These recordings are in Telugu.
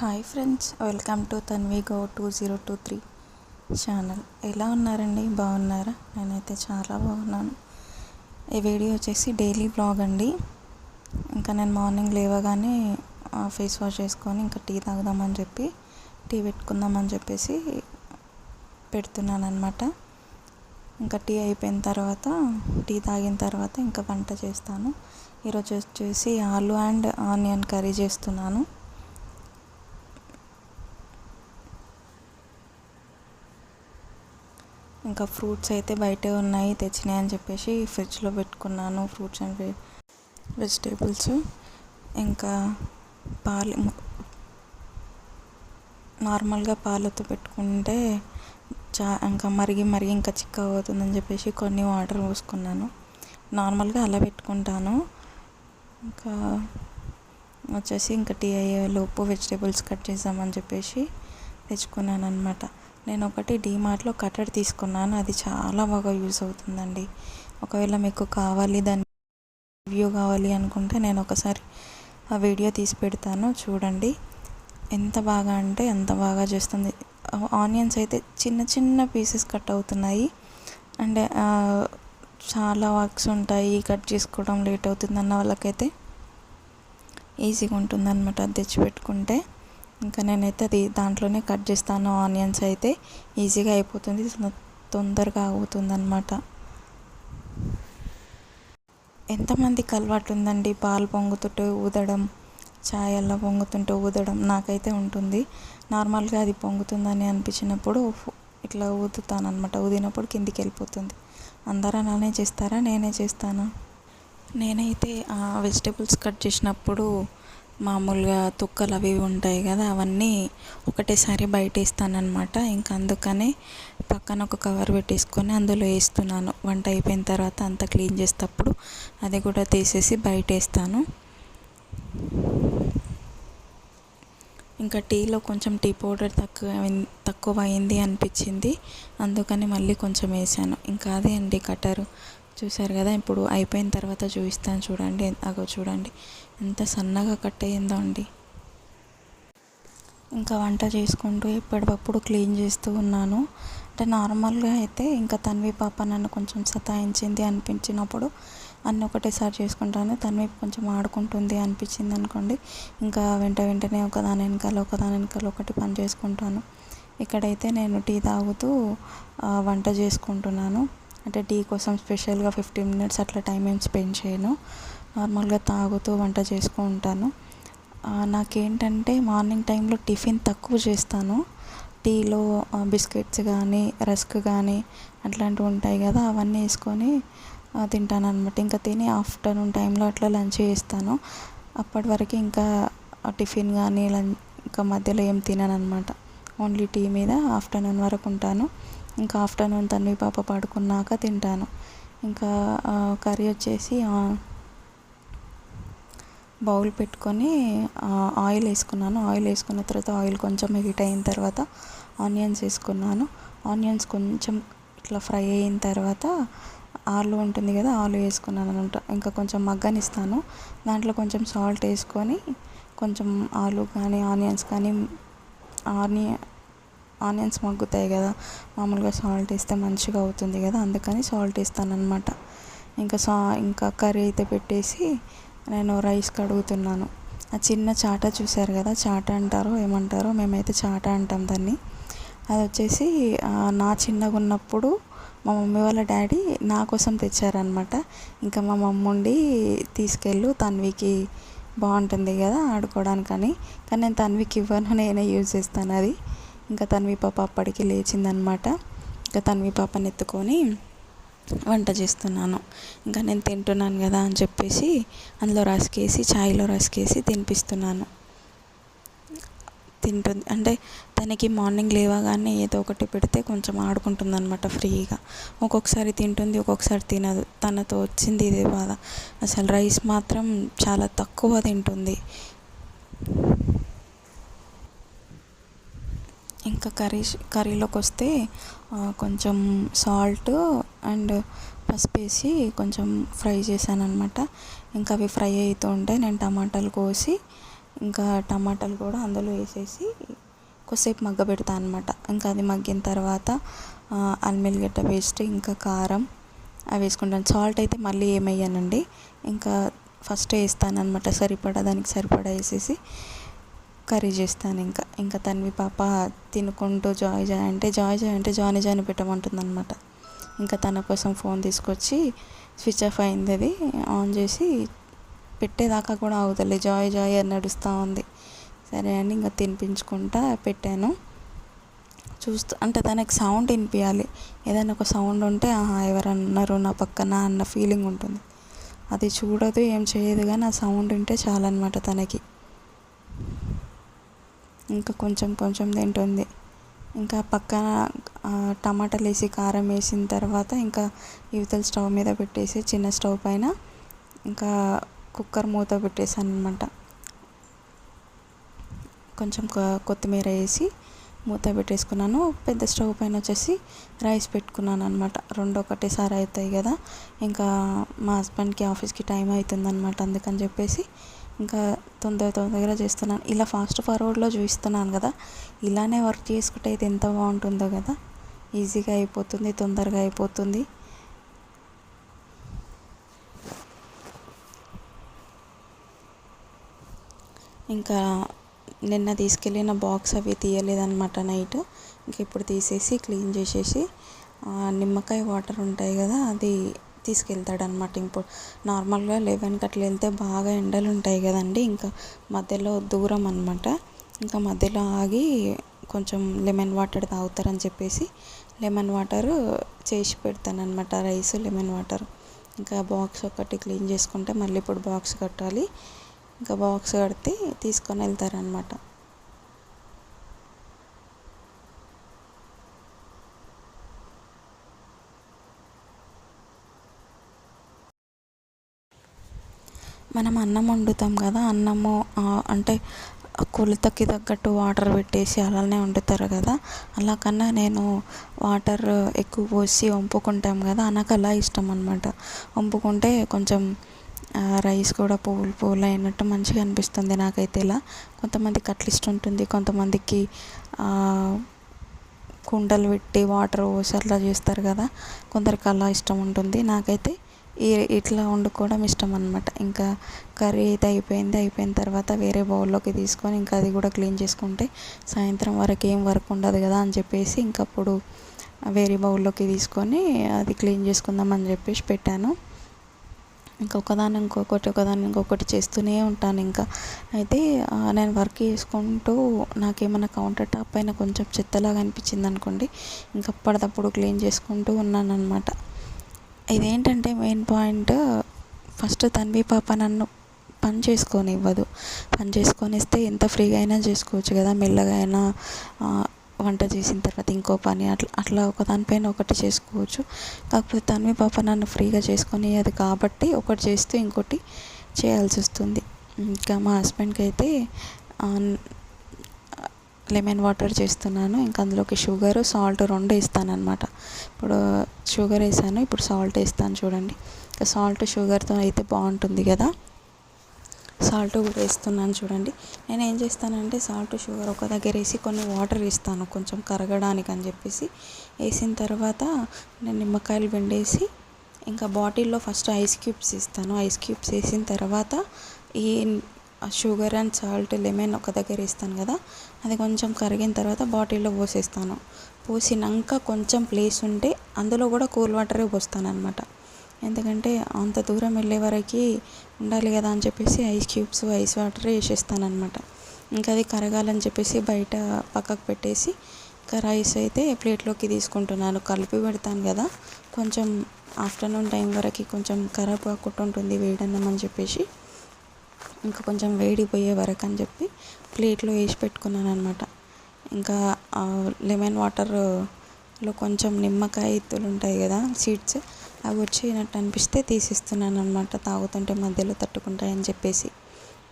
Hi friends, welcome to Tanvi go 2023 channel. ఎలా ఉన్నారండి? బాగున్నారా? నేనైతే చాలా బాగున్నాను. ఈ వీడియో వచ్చేసి డైలీ బ్లాగ్ అండి. ఇంకా నేను మార్నింగ్ లేవగానే ఫేస్ వాష్ చేసుకొని ఇంకా టీ తాగుదామని చెప్పి టీ పెట్టుకుందామని చెప్పేసి పెడుతున్నాను అనమాట. ఇంకా టీ అయిపోయిన తర్వాత, టీ తాగిన తర్వాత ఇంకా వంట చేస్తాను. ఈరోజు వచ్చేసి ఆలు అండ్ ఆనియన్ కర్రీ చేస్తున్నాను. ఇంకా ఫ్రూట్స్ అయితే బయటే ఉన్నాయి, తెచ్చినాయి అని చెప్పేసి ఫ్రిడ్జ్లో పెట్టుకున్నాను. Fruits and vegetables. ఇంకా పాలు నార్మల్గా పాలతో పెట్టుకుంటే ఇంకా మరిగి ఇంకా చిక్కగా అవుతుందని చెప్పేసి కొన్ని వాటర్ పోసుకున్నాను. నార్మల్గా అలా పెట్టుకుంటాను. ఇంకా వచ్చేసి ఇంకా టీ అయ్యేలోపు వెజిటేబుల్స్ కట్ చేద్దామని చెప్పేసి తెచ్చుకున్నాను అనమాట. నేను ఒకటి డీమార్ట్లో కటర్ తీసుకున్నాను. అది చాలా బాగా యూజ్ అవుతుందండి. ఒకవేళ మీకు కావాలి, దాని రివ్యూ కావాలి అనుకుంటే నేను ఒకసారి ఆ వీడియో తీసి పెడతాను, చూడండి. ఎంత బాగా అంటే అంత బాగా చేస్తుంది. ఆనియన్స్ అయితే చిన్న చిన్న పీసెస్ కట్ అవుతున్నాయి. అండ్ చాలా వర్క్స్ ఉంటాయి, కట్ చేసుకోవడం లేట్ అవుతుంది అన్న వాళ్ళకైతే ఈజీగా ఉంటుందన్నమాట అది తెచ్చిపెట్టుకుంటే. ఇంకా నేనైతే అది దాంట్లోనే కట్ చేస్తాను. ఆనియన్స్ అయితే ఈజీగా అయిపోతుంది, తొందరగా అవుతుంది అన్నమాట. ఎంతమందికి అలవాటు ఉందండి పాలు పొంగుతుంటే ఊదడం, చాయ్ అలా పొంగుతుంటే ఊదడం? నాకైతే ఉంటుంది. నార్మల్గా అది పొంగుతుందని అనిపించినప్పుడు ఇట్లా ఊదుతాను అనమాట. ఊదినప్పుడు కిందికి వెళ్ళిపోతుంది. అందరూ అలానే చేస్తారా? నేనే చేస్తాను. నేనైతే వెజిటేబుల్స్ కట్ చేసినప్పుడు మామూలుగా తొక్కలు అవి ఉంటాయి కదా, అవన్నీ ఒకటేసారి బయట వేస్తానమాట. ఇంకా అందుకనే పక్కన ఒక కవర్ పెట్టేసుకొని అందులో వేస్తున్నాను. వంట అయిపోయిన తర్వాత అంతా క్లీన్ చేసేటప్పుడు అది కూడా తీసేసి బయట వేస్తాను. ఇంకా టీలో కొంచెం టీ పౌడర్ తక్కువ అయింది అనిపించింది, అందుకని మళ్ళీ కొంచెం వేసాను. ఇంకా అదే అండి కట్టరు. చూసారు కదా, ఇప్పుడు అయిపోయిన తర్వాత చూపిస్తాను చూడండి. చూడండి ఎంత సన్నగా కట్ అయ్యిందో అండి. ఇంకా వంట చేసుకుంటూ ఎప్పటికప్పుడు క్లీన్ చేస్తూ ఉన్నాను. అంటే నార్మల్గా అయితే ఇంకా తన్వి పాప నన్ను కొంచెం సతాయించింది అనిపించినప్పుడు అన్నీ ఒకటేసారి చేసుకుంటాను. తన్వి కొంచెం ఆడుకుంటుంది అనిపించింది అనుకోండి, ఇంకా వెంటనే ఒకదాని వెనకాల ఒకటి పని చేసుకుంటాను. ఇక్కడైతే నేను టీ తాగుతూ వంట చేసుకుంటున్నాను. అంటే టీ కోసం స్పెషల్గా 15 minutes అట్లా టైం ఏం స్పెండ్ చేయను. నార్మల్గా తాగుతూ వంట చేసుకుంటాను. నాకేంటంటే మార్నింగ్ టైంలో టిఫిన్ తక్కువ చేస్తాను. టీలో బిస్కెట్స్ కానీ, రస్క్ కానీ అట్లాంటివి ఉంటాయి కదా, అవన్నీ వేసుకొని తింటాను అనమాట. ఇంకా తిని ఆఫ్టర్నూన్ టైంలో అట్లా లంచ్ చేస్తాను. అప్పటి వరకు ఇంకా టిఫిన్ కానీ ఇంకా మధ్యలో ఏం తినను అనమాట. ఓన్లీ టీ మీద ఆఫ్టర్నూన్ వరకు ఉంటాను. ఇంకా ఆఫ్టర్నూన్ తన్వి పాప పడుకున్నాక తింటాను. ఇంకా కర్రీ వచ్చేసి బౌల్ పెట్టుకొని ఆయిల్ వేసుకున్నాను. ఆయిల్ వేసుకున్న తర్వాత ఆయిల్ కొంచెం హీట్ అయిన తర్వాత ఆనియన్స్ వేసుకున్నాను. ఆనియన్స్ కొంచెం ఇట్లా ఫ్రై అయిన తర్వాత ఆలు ఉంటుంది కదా, ఆలు వేసుకున్నాను అనమాట. ఇంకా కొంచెం మగ్గనిస్తాను. దాంట్లో కొంచెం సాల్ట్ వేసుకొని కొంచెం ఆలు కానీ ఆనియన్స్ కానీ ఆనియన్స్ మగ్గుతాయి కదా, మామూలుగా సాల్ట్ వేస్తే మంచిగా అవుతుంది కదా, అందుకని సాల్ట్ వేస్తాను అనమాట. ఇంకా కర్రీ అయితే పెట్టేసి నేను రైస్ కడుగుతున్నాను. ఆ చిన్న చాట చూసారు కదా, చాట అంటారో ఏమంటారో, మేమైతే చాట అంటాం దాన్ని. అది వచ్చేసి నా చిన్నగా ఉన్నప్పుడు మా మమ్మీ వాళ్ళ డాడీ నా కోసం తెచ్చారనమాట. ఇంకా మా మమ్మీ ఉండి తీసుకెళ్ళు, తన్వికి బాగుంటుంది కదా ఆడుకోవడానికని. కానీ నేను తన్వికి ఇవ్వను, నేనే యూజ్ చేస్తాను అది. ఇంకా తన్వి పాప అప్పటికి లేచిందనమాట. ఇంకా తన్వి పాపని ఎత్తుకొని వంట చేస్తున్నాను. ఇంకా నేను తింటున్నాను కదా అని చెప్పేసి అందులో రస్కేసి, ఛాయ్లో రస్కేసి తినిపిస్తున్నాను. తింటుంది అంటే తనకి మార్నింగ్ లేవగానే ఏదో ఒకటి పెడితే కొంచెం ఆడుకుంటుంది అనమాట ఫ్రీగా. ఒక్కొక్కసారి తింటుంది, ఒక్కొక్కసారి తినదు. తనతో వచ్చింది ఇదే బాధ. అసలు రైస్ మాత్రం చాలా తక్కువ తింటుంది. ఇంకా కర్రీలోకి వస్తే కొంచెం సాల్ట్ అండ్ పసుపు వేసి కొంచెం ఫ్రై చేశాను అనమాట. ఇంకా అవి ఫ్రై అవుతూ ఉంటే నేను టమాటాలు కోసి ఇంకా టమాటాలు కూడా అందులో వేసేసి కొద్దిసేపు మగ్గబెడతాను అనమాట. ఇంకా అది మగ్గిన తర్వాత అల్లం వెల్లిగడ్డ పేస్ట్, ఇంకా కారం అవి వేసుకుంటాను. సాల్ట్ అయితే మళ్ళీ ఏమయ్యానండి, ఇంకా ఫస్ట్ వేస్తానమాట. దానికి సరిపడా వేసేసి కర్రీ చేస్తాను. ఇంకా తన్వి పాప తినుకుంటూ జాయ్ జాయ్ అంటే జాని జాని పెట్టమంటుంది అనమాట. ఇంకా తన కోసం ఫోన్ తీసుకొచ్చి స్విచ్ ఆఫ్ అయింది, అది ఆన్ చేసి పెట్టేదాకా కూడా అవుతలే, జాయ్ జాయ్ అని నడుస్తూ ఉంది. సరే అని ఇంకా తినిపించుకుంటా పెట్టాను. అంటే తనకి సౌండ్ వినిపించాలి, ఏదైనా ఒక సౌండ్ ఉంటే ఎవరన్నా ఉన్నారు నా పక్కన అన్న ఫీలింగ్ ఉంటుంది. అది చూడదు, ఏం చేయదు, కానీ ఆ సౌండ్ వింటే చాలన్నమాట తనకి. ఇంకా కొంచెం కొంచెం తింటుంది. ఇంకా పక్కన టమాటాలు వేసి కారం వేసిన తర్వాత ఇంకా ఇవతల స్టవ్ మీద పెట్టేసి చిన్న స్టవ్ పైన ఇంకా కుక్కర్ మూత పెట్టేసాను అనమాట. కొంచెం కొత్తిమీర వేసి మూత పెట్టేసుకున్నాను. పెద్ద స్టవ్ పైన వచ్చేసి రైస్ పెట్టుకున్నాను అనమాట. రెండు ఒకటేసారి అవుతాయి కదా, ఇంకా మా హస్బెండ్కి ఆఫీస్కి టైం అవుతుందన్నమాట. అందుకని చెప్పేసి ఇంకా తొందరగా చేస్తున్నాను. ఇలా ఫాస్ట్ ఫార్వర్డ్లో చూపిస్తున్నాను కదా, ఇలానే వర్క్ చేసుకుంటే అయితే ఎంత బాగుంటుందో కదా. ఈజీగా అయిపోతుంది, తొందరగా అయిపోతుంది. ఇంకా నిన్న తీసుకెళ్ళిన బాక్స్ అవి తీయలేదన్నమాట నైట్. ఇంక ఇప్పుడు తీసేసి క్లీన్ చేసేసి నిమ్మకాయ వాటర్ ఉంటాయి కదా, అది తీసుకెళ్తాడనమాట. ఇప్పుడు నార్మల్గా 11కి అట్లా వెళ్తే బాగా ఎండలు ఉంటాయి కదండి, ఇంకా మధ్యలో దూరం అనమాట. ఇంకా మధ్యలో ఆగి కొంచెం లెమన్ వాటర్ తాగుతారని చెప్పేసి లెమన్ వాటర్ చేసి పెడతానమాట. Rice, lemon water. ఇంకా బాక్స్ ఒకటి క్లీన్ చేసుకుంటే మళ్ళీ ఇప్పుడు బాక్స్ కట్టాలి. ఇంకా బాక్స్ కడితే తీసుకొని వెళ్తారనమాట. మనం అన్నం వండుతాం కదా, అన్నము అంటే కొలతకి తగ్గట్టు వాటర్ పెట్టేసి అలానే వండుతారు కదా, అలా కన్నా నేను వాటర్ ఎక్కువ పోసి వంపుకుంటాం కదా, నాకు అలా ఇష్టం అనమాట. వంపుకుంటే కొంచెం రైస్ కూడా పువ్వులు అయినట్టు మంచిగా అనిపిస్తుంది నాకైతే. ఇలా కొంతమందికి అట్లా ఇష్టం ఉంటుంది, కొంతమందికి కుండలు పెట్టి వాటర్ పోసి అట్లా చేస్తారు కదా, కొందరికి అలా ఇష్టం ఉంటుంది. నాకైతే ఇట్లా వండుకోవడం ఇష్టం అనమాట. ఇంకా కర్రీ అయితే అయిపోయిన తర్వాత వేరే బౌల్లోకి తీసుకొని ఇంకా అది కూడా క్లీన్ చేసుకుంటే సాయంత్రం వరకు ఏం వర్క్ ఉండదు కదా అని చెప్పేసి ఇంకప్పుడు వేరే బౌల్లోకి తీసుకొని అది క్లీన్ చేసుకుందామని చెప్పేసి పెట్టాను. ఒకదాన్ని ఇంకొకటి చేస్తూనే ఉంటాను. ఇంకా అయితే నేను వర్క్ చేసుకుంటూ నాకేమైనా కౌంటర్ టాప్ పైన కొంచెం చెత్తలాగా అనిపించింది అనుకోండి, ఇంకా అప్పటిదప్పుడు క్లీన్ చేసుకుంటూ ఉన్నాను అనమాట. ఇదేంటంటే మెయిన్ పాయింట్, ఫస్ట్ తన్వి పాప నన్ను పని చేసుకొనిస్తే ఎంత ఫ్రీగా అయినా చేసుకోవచ్చు కదా, మెల్లగా అయినా వంట చేసిన తర్వాత ఇంకో పని అట్లా ఒకదానిపైన ఒకటి చేసుకోవచ్చు. కాకపోతే తన్వి పాప నన్ను ఫ్రీగా చేసుకొని అది కాబట్టి ఒకటి చేస్తూ ఇంకోటి చేయాల్సి వస్తుంది. ఇంకా మా హస్బెండ్కి అయితే లెమన్ వాటర్ చేస్తున్నాను. ఇంకా అందులోకి షుగర్, సాల్ట్ 2 వేస్తానమాట. ఇప్పుడు షుగర్ వేసాను, ఇప్పుడు సాల్ట్ వేస్తాను చూడండి. ఇంకా సాల్ట్ షుగర్తో అయితే బాగుంటుంది కదా, సాల్ట్ కూడా వేస్తున్నాను చూడండి. నేను ఏం చేస్తానంటే సాల్ట్ షుగర్ ఒక దగ్గర వేసి కొన్ని వాటర్ వేస్తాను కొంచెం కరగడానికి అని చెప్పేసి. వేసిన తర్వాత నేను నిమ్మకాయలు పిండేసి ఇంకా బాటిల్లో ఫస్ట్ ఐస్ క్యూబ్స్ ఇస్తాను. ఐస్ క్యూబ్స్ వేసిన తర్వాత ఈ షుగర్ అండ్ సాల్ట్, లెమన్ ఒక దగ్గర వేస్తాను కదా, అది కొంచెం కరిగిన తర్వాత బాటిల్లో పోసేస్తాను. పోసినాక కొంచెం ప్లేస్ ఉంటే అందులో కూడా కూల్ వాటరే పోస్తాను అనమాట. ఎందుకంటే అంత దూరం వెళ్ళే వరకు ఉండాలి కదా అని చెప్పేసి ఐస్ క్యూబ్స్, ఐస్ వాటర్ వేసేస్తాను అనమాట. ఇంకా అది కరగాలని చెప్పేసి బయట పక్కకు పెట్టేసి ఇంకా రైస్ అయితే ప్లేట్లోకి తీసుకుంటున్నాను. కలిపి పెడతాను కదా, కొంచెం ఆఫ్టర్నూన్ టైం వరకు కొంచెం ఖరాబ్ కాకుండా ఉంటుంది వేడన్నం అని చెప్పేసి, ఇంకా కొంచెం వేడిపోయే వరకు అని చెప్పి ప్లేట్లో వేసి పెట్టుకున్నాను అనమాట. ఇంకా లెమన్ వాటర్లో కొంచెం నిమ్మకాయ ఇత్తులు ఉంటాయి కదా, సీడ్స్, అవి వచ్చినట్టు అనిపిస్తే తీసిస్తున్నాను అనమాట, తాగుతుంటే మధ్యలో తట్టుకుంటాయని చెప్పేసి.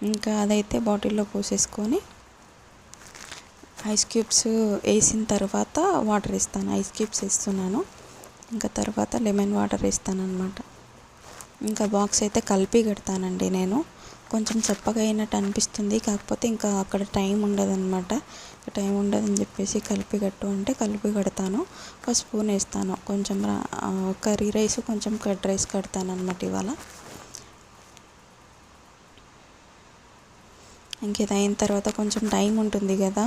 ఇంకా అదైతే బాటిల్లో పోసేసుకొని ఐస్ క్యూబ్స్ వేసిన తర్వాత వాటర్ వేస్తాను. ఐస్ క్యూబ్స్ వేస్తున్నాను, ఇంకా తర్వాత లెమన్ వాటర్ వేస్తాను అనమాట. ఇంకా బాక్స్ అయితే కలిపి కడతానండి నేను. కొంచెం చప్పగా అయినట్టు అనిపిస్తుంది. కాకపోతే ఇంకా అక్కడ టైం ఉండదన్నమాట. టైం ఉండదని చెప్పేసి కలిపి కట్టు అంటే కలిపి కడతాను. ఒక స్పూన్ వేస్తాను. కొంచెం కర్రీ రైస్, కొంచెం కర్డ్ రైస్ కడతాను అన్నమాట ఇవాళ. ఇంక ఇది అయిన తర్వాత కొంచెం టైం ఉంటుంది కదా,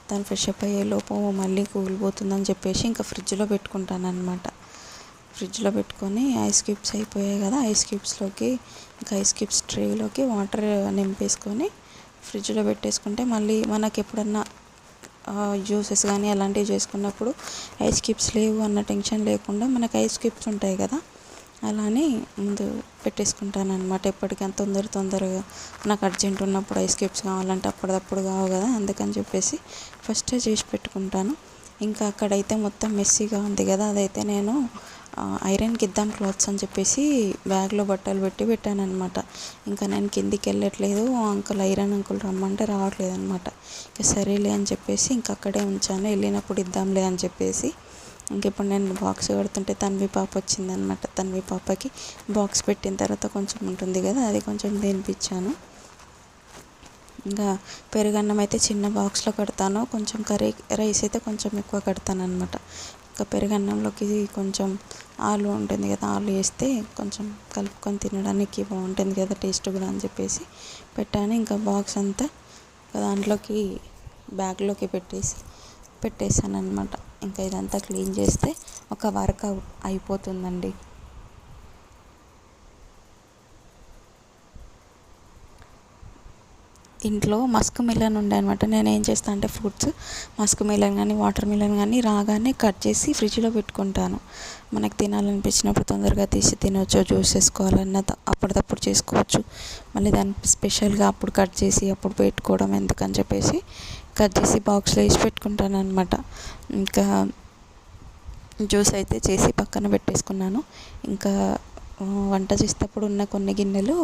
దాన్ని ఫ్రెష్ అప్ అయ్యేలోపు మళ్ళీ కూలిపోతుందని చెప్పేసి ఇంకా ఫ్రిడ్జ్లో పెట్టుకుంటాను అనమాట. ఫ్రిడ్జ్లో పెట్టుకొని ఐస్ క్యూబ్స్ అయిపోయాయి కదా, ఐస్ క్యూబ్స్లోకి ఇంకా ఐస్ క్యూబ్స్ ట్రేలోకి వాటర్ నింపేసుకొని ఫ్రిడ్జ్లో పెట్టేసుకుంటే మళ్ళీ మనకి ఎప్పుడన్నా జ్యూసెస్ కానీ అలాంటివి చేసుకున్నప్పుడు ఐస్ క్యూబ్స్ లేవు అన్న టెన్షన్ లేకుండా మనకు ఐస్ క్యూబ్స్ ఉంటాయి కదా, అలానే ముందు పెట్టేసుకుంటాను అనమాట. ఎప్పటికైనా తొందరగా నాకు అర్జెంట్ ఉన్నప్పుడు ఐస్ క్యూబ్స్ కావాలంటే అప్పటిదప్పుడు కావు కదా, అందుకని చెప్పేసి ఫస్టే చేసి పెట్టుకుంటాను. ఇంకా అక్కడైతే మొత్తం మెస్సీగా ఉంది కదా, అదైతే నేను ఐరన్కి ఇద్దాం క్లాత్స్ అని చెప్పేసి బ్యాగ్లో బట్టలు పెట్టాను అనమాట. ఇంకా నేను కిందికి వెళ్ళట్లేదు, ఐరన్ అంకుల్ రమ్మంటే రావట్లేదు అనమాట. ఇక సరేలే అని చెప్పేసి ఇంక అక్కడే ఉంచాను, వెళ్ళినప్పుడు ఇద్దాంలే అని చెప్పేసి. ఇంకెప్పుడు నేను బాక్స్ కడుతుంటే తన్వి పాప వచ్చిందనమాట. తన్వి పాపకి బాక్స్ పెట్టిన తర్వాత కొంచెం ఉంటుంది కదా, అది కొంచెం తినిపించాను. ఇంకా పెరుగన్నం అయితే చిన్న బాక్స్లో కడతాను, కొంచెం కర్రీ రైస్ అయితే కొంచెం ఎక్కువ కడతాను అనమాట. ఇంకా పెరుగన్నంలోకి కొంచెం ఆలు ఉంటుంది కదా, ఆలు వేస్తే కొంచెం కలుపుకొని తినడానికి బాగుంటుంది కదా, టేస్ట్ కూడా అని చెప్పేసి పెట్టాను. ఇంకా బాక్స్ అంతా దాంట్లోకి బ్యాగ్లోకి పెట్టేసాను అనమాట. ఇంకా ఇదంతా క్లీన్ చేస్తే ఒక వర్క్ అయిపోతుందండి. ఇంట్లో మస్క్ మిలన్ ఉండే అనమాట. నేను ఏం చేస్తాను అంటే ఫ్రూట్స్ మస్క్ మిలన్ కానీ వాటర్ మిలన్ కానీ రాగానే కట్ చేసి ఫ్రిడ్జ్లో పెట్టుకుంటాను. మనకు తినాలనిపించినప్పుడు తొందరగా తీసి తినవచ్చు, జ్యూస్ చేసుకోవాలన్నా అప్పటిదప్పుడు చేసుకోవచ్చు. మళ్ళీ దాన్ని స్పెషల్గా అప్పుడు కట్ చేసి అప్పుడు పెట్టుకోవడం ఎందుకని చెప్పేసి కట్ చేసి బాక్స్లో వేసి పెట్టుకుంటాను అనమాట. ఇంకా జ్యూస్ అయితే చేసి పక్కన పెట్టేసుకున్నాను. ఇంకా వంట చేసేటప్పుడు ఉన్న కొన్ని గిన్నెలు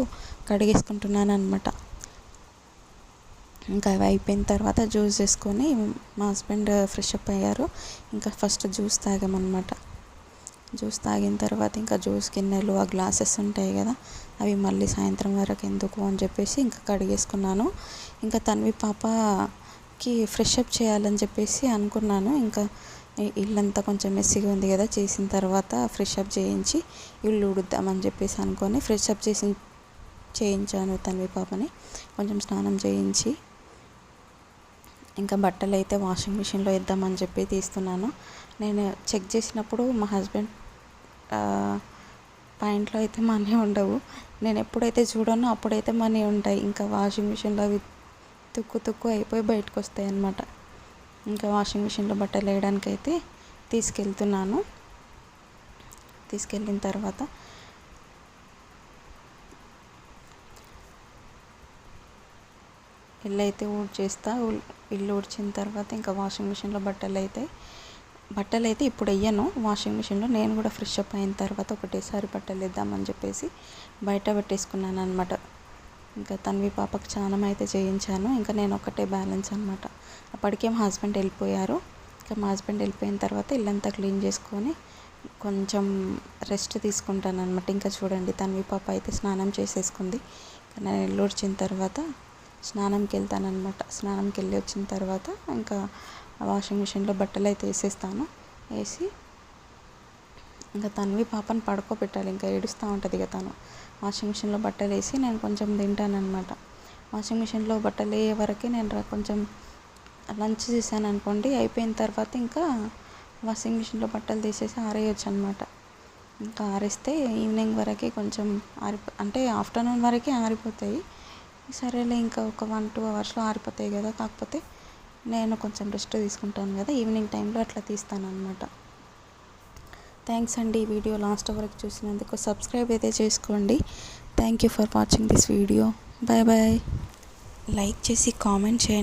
కడిగేసుకుంటున్నాను అనమాట. ఇంకా అవి అయిపోయిన తర్వాత జ్యూస్ చేసుకొని మా హస్బెండ్ ఫ్రెష్ అప్ అయ్యారు. ఇంకా ఫస్ట్ జ్యూస్ తాగామన్నమాట. జ్యూస్ తాగిన తర్వాత ఇంకా జ్యూస్ గిన్నెలు ఆ గ్లాసెస్ ఉంటాయి కదా, అవి మళ్ళీ సాయంత్రం వరకు ఎందుకు అని చెప్పేసి ఇంకా కడిగేసుకున్నాను. ఇంకా తన్వి పాపకి ఫ్రెష్ అప్ చేయాలని చెప్పేసి అనుకున్నాను. ఇంకా ఇల్లంతా కొంచెం మెస్సీగా ఉంది కదా, చేసిన తర్వాత ఫ్రెష్ అప్ చేయించి ఇల్లు ఉడుద్దామని చెప్పేసి అనుకొని ఫ్రెష్ అప్ చేయించాను తన్వి పాపని. కొంచెం స్నానం చేయించి ఇంకా బట్టలు అయితే వాషింగ్ మిషన్లో వేద్దామని చెప్పి తీస్తున్నాను. నేను చెక్ చేసినప్పుడు మా హస్బెండ్ పాయింట్లో అయితే మనీ ఉండవు, నేను ఎప్పుడైతే చూడానో అప్పుడైతే మనీ ఉంటాయి. ఇంకా వాషింగ్ మిషన్లో అవి తుక్కు అయిపోయి బయటకు వస్తాయి అన్నమాట. ఇంకా వాషింగ్ మిషన్లో బట్టలు వేయడానికి అయితే తీసుకెళ్తున్నాను. తీసుకెళ్ళిన తర్వాత ఇల్లు అయితే ఇల్లు ఊడ్చిన తర్వాత ఇంకా వాషింగ్ మిషన్లో బట్టలు అయితే ఇప్పుడు వేయను వాషింగ్ మిషన్లో. నేను కూడా ఫ్రెష్ అప్ అయిన తర్వాత ఒకటేసారి బట్టలు వేద్దామని చెప్పేసి బయట పెట్టేసుకున్నాను అనమాట. ఇంకా తన్వి పాపకు స్నానం అయితే చేయించాను. ఇంకా నేను ఒకటే బ్యాలెన్స్ అనమాట. అప్పటికే మా హస్బెండ్ వెళ్ళిపోయారు. ఇంకా మా హస్బెండ్ వెళ్ళిపోయిన తర్వాత ఇల్లంతా క్లీన్ చేసుకొని కొంచెం రెస్ట్ తీసుకుంటాను అనమాట. ఇంకా చూడండి తన్వి పాప అయితే స్నానం చేసేసుకుంది. నేను ఇల్లు ఊడ్చిన తర్వాత స్నానంకి వెళ్తానమాట. స్నానంకి వెళ్ళి వచ్చిన తర్వాత ఇంకా వాషింగ్ మిషన్లో బట్టలు అయితే వేసి ఇంకా తన్వి పాపని పడుకోబెట్టాలి. ఇంకా ఏడుస్తూ ఉంటుంది ఇక తను. వాషింగ్ మిషన్లో బట్టలు వేసి నేను కొంచెం తింటానమాట. వాషింగ్ మిషన్లో బట్టలు వేయే వరకే నేను కొంచెం లంచ్ చేశాను అనుకోండి, అయిపోయిన తర్వాత ఇంకా వాషింగ్ మిషన్లో బట్టలు తీసేసి ఆరేయచ్చు అనమాట. ఇంకా ఆరేస్తే ఈవినింగ్ వరకే కొంచెం అంటే ఆఫ్టర్నూన్ వరకే ఆరిపోతాయి. సరేలే ఇంకా ఒక 1-2 అవర్స్లో ఆరిపోతాయి కదా, కాకపోతే నేను కొంచెం రెస్ట్ తీసుకుంటాను కదా, ఈవినింగ్ టైంలో అట్లా తీస్తాను అనమాట. థ్యాంక్స్ అండి ఈ వీడియో లాస్ట్ వరకు చూసినందుకు. సబ్స్క్రైబ్ అయితే చేసుకోండి. Thank you for watching this video. Bye. Like చేసి కామెంట్ చేయండి.